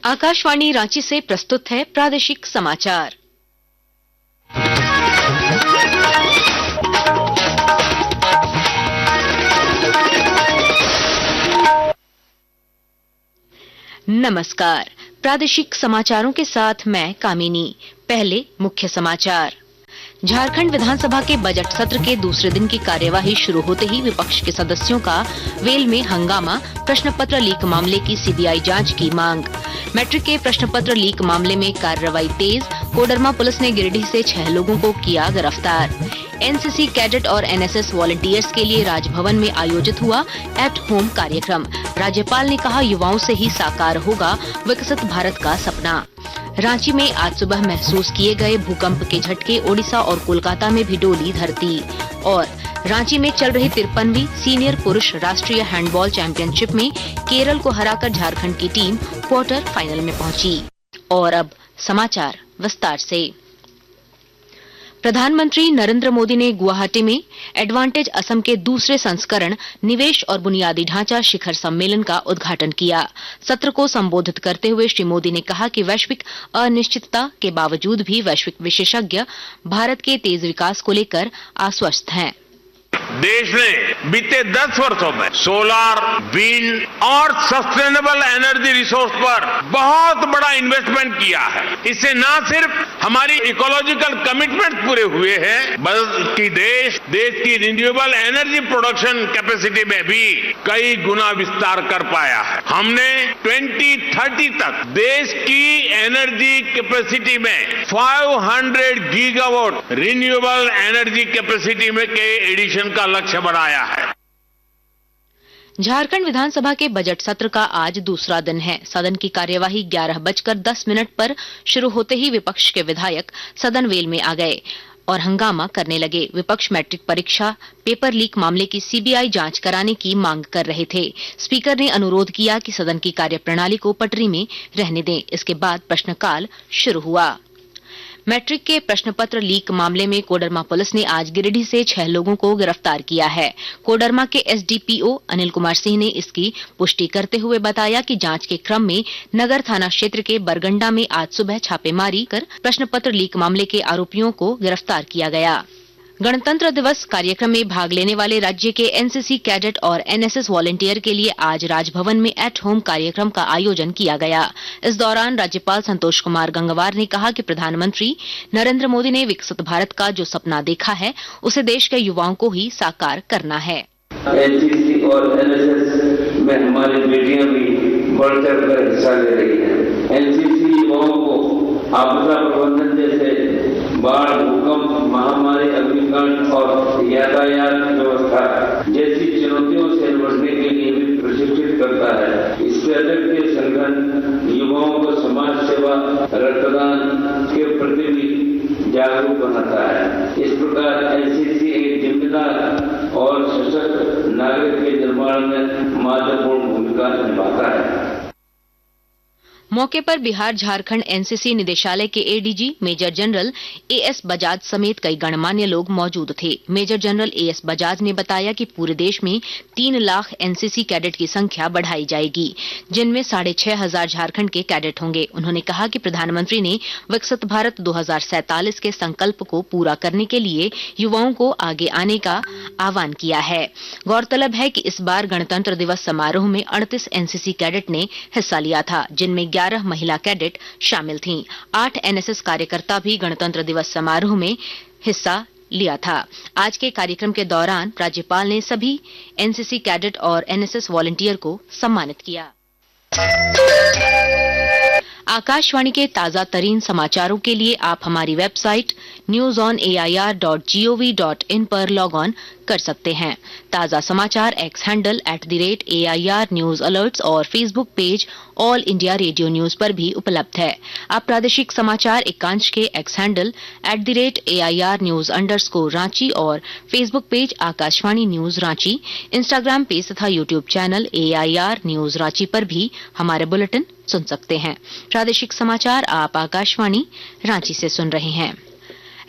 आकाशवाणी रांची से प्रस्तुत है प्रादेशिक समाचार। नमस्कार, प्रादेशिक समाचारों के साथ मैं कामिनी। पहले मुख्य समाचार। झारखंड विधानसभा के बजट सत्र के दूसरे दिन की कार्यवाही शुरू होते ही विपक्ष के सदस्यों का वेल में हंगामा, प्रश्न पत्र लीक मामले की सीबीआई जांच की मांग। मैट्रिक के प्रश्न पत्र लीक मामले में कार्रवाई तेज, कोडरमा पुलिस ने गिरिडीह से 6 लोगों को किया गिरफ्तार। एनसीसी कैडेट और एनएसएस वॉलंटियर्स के लिए राजभवन में आयोजित हुआ एट होम कार्यक्रम। राज्यपाल ने कहा, युवाओं से ही साकार होगा विकसित भारत का सपना। रांची में आज सुबह महसूस किए गए भूकंप के झटके, ओडिशा और कोलकाता में भी डोली धरती। और रांची में चल रही 53वीं सीनियर पुरुष राष्ट्रीय हैंडबॉल चैंपियनशिप में केरल को हराकर झारखंड की टीम क्वार्टर फाइनल में पहुंची। और अब समाचार विस्तार से। प्रधानमंत्री नरेंद्र मोदी ने गुवाहाटी में एडवांटेज असम के दूसरे संस्करण निवेश और बुनियादी ढांचा शिखर सम्मेलन का उद्घाटन किया। सत्र को संबोधित करते हुए श्री मोदी ने कहा कि वैश्विक अनिश्चितता के बावजूद भी वैश्विक विशेषज्ञ भारत के तेज विकास को लेकर आश्वस्त हैं। देश ने बीते 10 वर्षों में सोलर, विंड और सस्टेनेबल एनर्जी रिसोर्स पर बहुत बड़ा इन्वेस्टमेंट किया है। इससे न सिर्फ हमारी इकोलॉजिकल कमिटमेंट पूरे हुए हैं, बल्कि देश की रिन्यूएबल एनर्जी प्रोडक्शन कैपेसिटी में भी कई गुना विस्तार कर पाया है। हमने 2030 तक देश की एनर्जी कैपेसिटी में 500 गीगावाट रिन्यूएबल एनर्जी कैपेसिटी में के एडिशन का लक्ष्य बनाया है। झारखंड विधानसभा के बजट सत्र का आज दूसरा दिन है। सदन की कार्यवाही 11:10 पर शुरू होते ही विपक्ष के विधायक सदन वेल में आ गए और हंगामा करने लगे। विपक्ष मैट्रिक परीक्षा पेपर लीक मामले की सीबीआई जांच कराने की मांग कर रहे थे। स्पीकर ने अनुरोध किया कि सदन की कार्यप्रणाली को पटरी में रहने दें। इसके बाद प्रश्नकाल शुरू हुआ। मैट्रिक के प्रश्न पत्र लीक मामले में कोडरमा पुलिस ने आज गिरिडीह से 6 लोगों को गिरफ्तार किया है। कोडरमा के एसडीपीओ अनिल कुमार सिंह ने इसकी पुष्टि करते हुए बताया कि जांच के क्रम में नगर थाना क्षेत्र के बरगंडा में आज सुबह छापेमारी कर प्रश्न पत्र लीक मामले के आरोपियों को गिरफ्तार किया गया। गणतंत्र दिवस कार्यक्रम में भाग लेने वाले राज्य के एनसीसी कैडेट और एनएसएस वॉलंटियर के लिए आज राजभवन में एट होम कार्यक्रम का आयोजन किया गया। इस दौरान राज्यपाल संतोष कुमार गंगवार ने कहा कि प्रधानमंत्री नरेंद्र मोदी ने विकसित भारत का जो सपना देखा है, उसे देश के युवाओं को ही साकार करना है। एनसीसी और एनएसएस में हमारी बेटियां भी बढ़ चढ़कर हिस्सा ले रही हैं। एनसीसी युवाओं को आपदा प्रबंधन जैसे बाढ़, भूकंप, महामारी, अग्निकांड और यातायात व्यवस्था जैसी चुनौतियों से निपटने के लिए भी प्रशिक्षित करता है। इसके अतिरिक्त संगठन युवाओं को समाज सेवा, रक्तदान के प्रति भी जागरूक बनाता है। इस प्रकार एनसीसी एक जिम्मेदार और सशक्त नागरिक के निर्माण में महत्वपूर्ण भूमिका निभाता है। मौके पर बिहार झारखंड एनसीसी निदेशालय के ADG major general AS Bajaj समेत कई गणमान्य लोग मौजूद थे। मेजर जनरल एएस बजाज ने बताया कि पूरे देश में 3 लाख एनसीसी कैडेट की संख्या बढ़ाई जाएगी, जिनमें 6,500 झारखंड के कैडेट होंगे। उन्होंने कहा कि प्रधानमंत्री ने विकसित भारत 2047 के संकल्प को पूरा करने के लिए युवाओं को आगे आने का आह्वान किया है। गौरतलब है कि इस बार गणतंत्र दिवस समारोह में 38 एनसीसी कैडेट ने हिस्सा लिया था, जिनमें 11 महिला कैडेट शामिल थीं। 8 एनएसएस कार्यकर्ता भी गणतंत्र दिवस समारोह में हिस्सा लिया था। आज के कार्यक्रम के दौरान राज्यपाल ने सभी एनसीसी कैडेट और एनएसएस वॉलंटियर को सम्मानित किया। आकाशवाणी के ताजा तरीन समाचारों के लिए आप हमारी वेबसाइट newsonair.gov.in पर लॉग ऑन कर सकते हैं। ताजा समाचार X handle @AIR news alerts और Facebook page all India radio news पर भी उपलब्ध है। आप प्रादेशिक समाचार एकांश के X handle @AIR news _Ranchi और Facebook page Akashvani news Ranchi, Instagram page तथा YouTube channel AIR news Ranchi पर भी हमारे बुलेटिन सुन सकते हैं। प्रादेशिक समाचार आप आकाशवाणी रांची से सुन रहे हैं।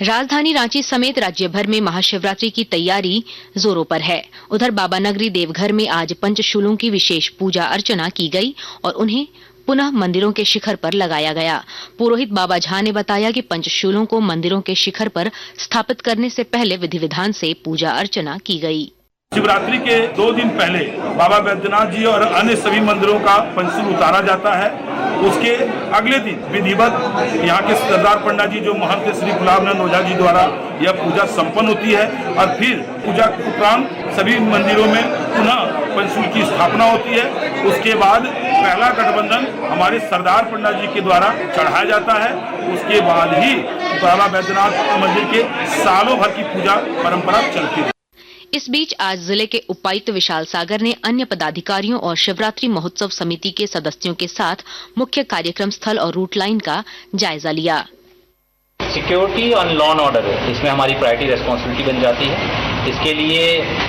राजधानी रांची समेत राज्य भर में महाशिवरात्रि की तैयारी जोरों पर है। उधर बाबा नगरी देवघर में आज पंचशूलों की विशेष पूजा अर्चना की गई और उन्हें पुनः मंदिरों के शिखर पर लगाया गया। पुरोहित बाबा झा ने बताया कि पंचशूलों को मंदिरों के शिखर पर स्थापित करने से पहले विधि विधान से पूजा अर्चना की गई। शिवरात्रि के 2 दिन पहले बाबा बैद्यनाथ जी और अन्य सभी मंदिरों का पंचशूल उतारा जाता है। उसके अगले दिन विधिवत यहाँ के सरदार पंडित जी जो महंत श्री गुलाबनंद ओझा जी द्वारा यह पूजा संपन्न होती है और फिर पूजा उपरांत सभी मंदिरों में पुनः पंचशूल की स्थापना होती है। उसके बाद पहला गठबंधन हमारे सरदार पंडित जी के द्वारा चढ़ाया जाता है। उसके बाद ही बाबा बैद्यनाथ मंदिर के सालों भर की पूजा परंपरा चलती है। इस बीच आज जिले के उपायुक्त विशाल सागर ने अन्य पदाधिकारियों और शिवरात्रि महोत्सव समिति के सदस्यों के साथ मुख्य कार्यक्रम स्थल और रूट लाइन का जायजा लिया। सिक्योरिटी और लॉ एंड ऑर्डर इसमें हमारी प्रायोरिटी रेस्पॉन्सिबिलिटी बन जाती है। इसके लिए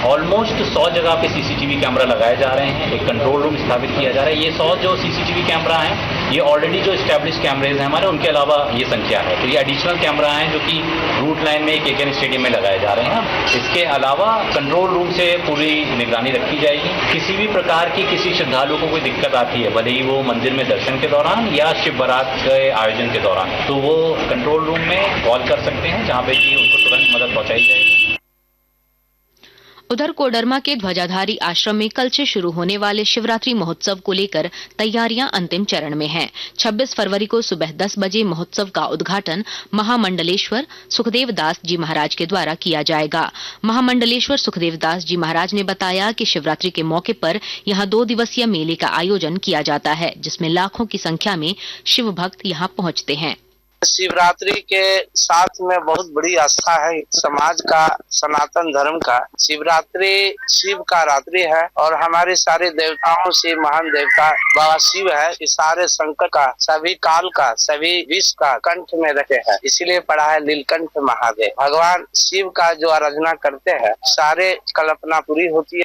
ऑलमोस्ट 100 जगह पे सीसीटीवी कैमरा लगाए जा रहे हैं। एक कंट्रोल रूम स्थापित किया जा रहा है। ये 100 जो सीसीटीवी कैमरा हैं ये ऑलरेडी जो एस्टैब्लिश कैमरेज हैं हमारे उनके अलावा ये संख्या है। तो ये एडिशनल कैमरा हैं जो कि रूट लाइन में KKN स्टेडियम में लगाए जा रहे हैं। इसके अलावा कंट्रोल रूम से पूरी निगरानी रखी जाएगी। किसी भी प्रकार की किसी श्रद्धालुओं को कोई दिक्कत आती है, भले ही वो मंदिर में दर्शन के दौरान या शिव बारात के आयोजन के दौरान, तो वो कंट्रोल रूम में कॉल कर सकते हैं जहाँ पे कि उनको तुरंत मदद पहुँचाई जाएगी। उधर कोडरमा के ध्वजाधारी आश्रम में कल से शुरू होने वाले शिवरात्रि महोत्सव को लेकर तैयारियां अंतिम चरण में हैं। 26 फरवरी को सुबह 10 बजे महोत्सव का उद्घाटन महामंडलेश्वर सुखदेव दास जी महाराज के द्वारा किया जाएगा। महामंडलेश्वर सुखदेव दास जी महाराज ने बताया कि शिवरात्रि के मौके पर यहां 2 दिवसीय मेले का आयोजन किया जाता है, जिसमें लाखों की संख्या में शिव भक्त यहां पहुंचते हैं। शिवरात्रि के साथ में बहुत बड़ी आस्था है समाज का, सनातन धर्म का। शिवरात्रि शिव का रात्रि है और हमारे सारे देवताओं से महान देवता बाबा शिव है। इस सारे संकट का, सभी काल का, सभी विष का कंठ में रखे हैं, इसीलिए पढ़ा है नीलकंठ महादेव। भगवान शिव का जो आराधना करते हैं सारे कल्पना पूरी होती है।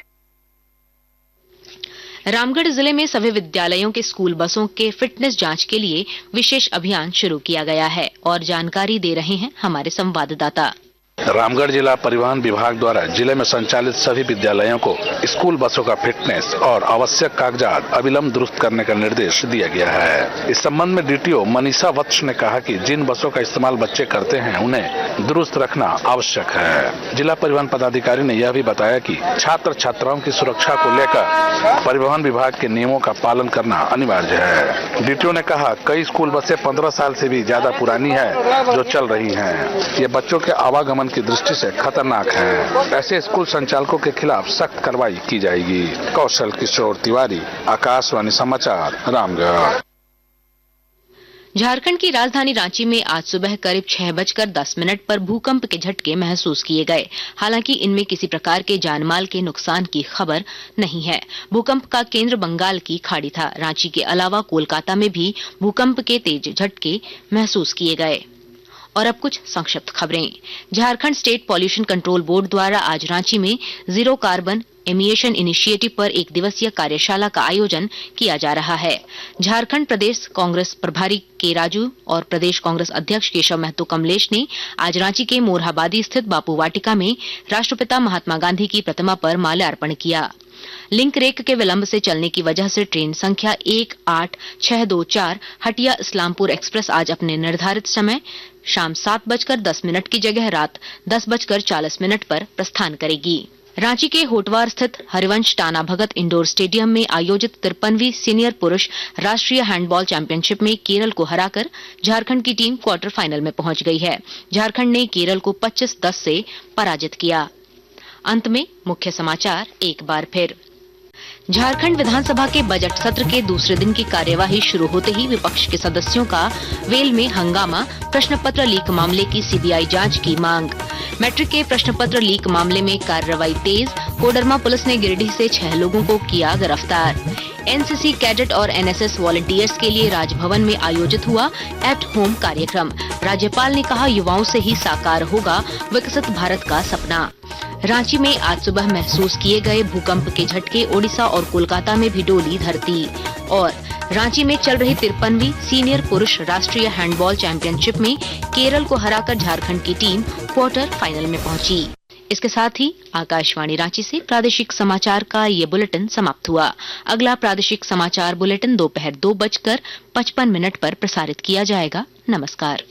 रामगढ़ जिले में सभी विद्यालयों के स्कूल बसों के फिटनेस जांच के लिए विशेष अभियान शुरू किया गया है और जानकारी दे रहे हैं हमारे संवाददाता। रामगढ़ जिला परिवहन विभाग द्वारा जिले में संचालित सभी विद्यालयों को स्कूल बसों का फिटनेस और आवश्यक कागजात अविलंब दुरुस्त करने का निर्देश दिया गया है। इस संबंध में DTO मनीषा वत्स ने कहा कि जिन बसों का इस्तेमाल बच्चे करते हैं उन्हें दुरुस्त रखना आवश्यक है। जिला परिवहन पदाधिकारी ने यह भी बताया कि छात्र छात्राओं की सुरक्षा को लेकर परिवहन विभाग के नियमों का पालन करना अनिवार्य है। DTO ने कहा कई स्कूल बसें 15 साल से भी ज्यादा पुरानी है जो चल रही है। ये बच्चों के आवागमन की दृष्टि से खतरनाक है। ऐसे स्कूल संचालकों के खिलाफ सख्त कार्रवाई की जाएगी। कौशल किशोर तिवारी, आकाशवाणी समाचार, रामगढ़। झारखंड की राजधानी रांची में आज सुबह करीब 6:10 पर भूकंप के झटके महसूस किए गए। हालांकि इनमें किसी प्रकार के जानमाल के नुकसान की खबर नहीं है। भूकंप का केंद्र बंगाल की खाड़ी था। रांची के अलावा कोलकाता में भी भूकंप के तेज झटके महसूस किए गए। और अब कुछ संक्षिप्त खबरें। Jharkhand state pollution control board द्वारा आज रांची में जीरो कार्बन एमिशन इनिशिएटिव पर 1 दिवसीय कार्यशाला का आयोजन किया जा रहा है। झारखंड प्रदेश कांग्रेस प्रभारी के राजू और प्रदेश कांग्रेस अध्यक्ष केशव महतो कमलेश ने आज रांची के मोरहाबादी स्थित बापू वाटिका में राष्ट्रपिता महात्मा गांधी की प्रतिमा पर माल्यार्पण किया। लिंक रेक के विलंब से चलने की वजह से ट्रेन संख्या 18624 हटिया इस्लामपुर एक्सप्रेस आज अपने निर्धारित समय शाम 7:10 की जगह रात 10:40 पर प्रस्थान करेगी। रांची के होटवार स्थित हरिवंश टाना भगत इंडोर स्टेडियम में आयोजित 53वीं सीनियर पुरुष राष्ट्रीय हैंडबॉल चैंपियनशिप में केरल को हराकर झारखंड की टीम क्वार्टर फाइनल में पहुंच गई है। झारखंड ने केरल को 25-10 से पराजित किया। अंत में मुख्य समाचार एक बार फिर। झारखंड विधानसभा के बजट सत्र के दूसरे दिन की कार्यवाही शुरू होते ही विपक्ष के सदस्यों का वेल में हंगामा, प्रश्न पत्र लीक मामले की CBI जांच की मांग। मैट्रिक के प्रश्न पत्र लीक मामले में कार्रवाई तेज, कोडरमा पुलिस ने गिरिडीह से 6 लोगों को किया गिरफ्तार। NCC कैडेट और NSS वॉलंटियर्स के लिए राजभवन में आयोजित हुआ एट होम कार्यक्रम। राज्यपाल ने कहा युवाओं से ही साकार होगा विकसित भारत का सपना। रांची में आज सुबह महसूस किए गए भूकंप के झटके, ओडिशा और कोलकाता में भी डोली धरती। और रांची में चल रही 53वीं सीनियर पुरुष राष्ट्रीय हैंडबॉल चैंपियनशिप में केरल को हराकर झारखंड की टीम क्वार्टर फाइनल में पहुंची। इसके साथ ही आकाशवाणी रांची से प्रादेशिक समाचार का ये बुलेटिन समाप्त हुआ। अगला प्रादेशिक समाचार बुलेटिन दोपहर 2:55 पर प्रसारित किया जाएगा। नमस्कार।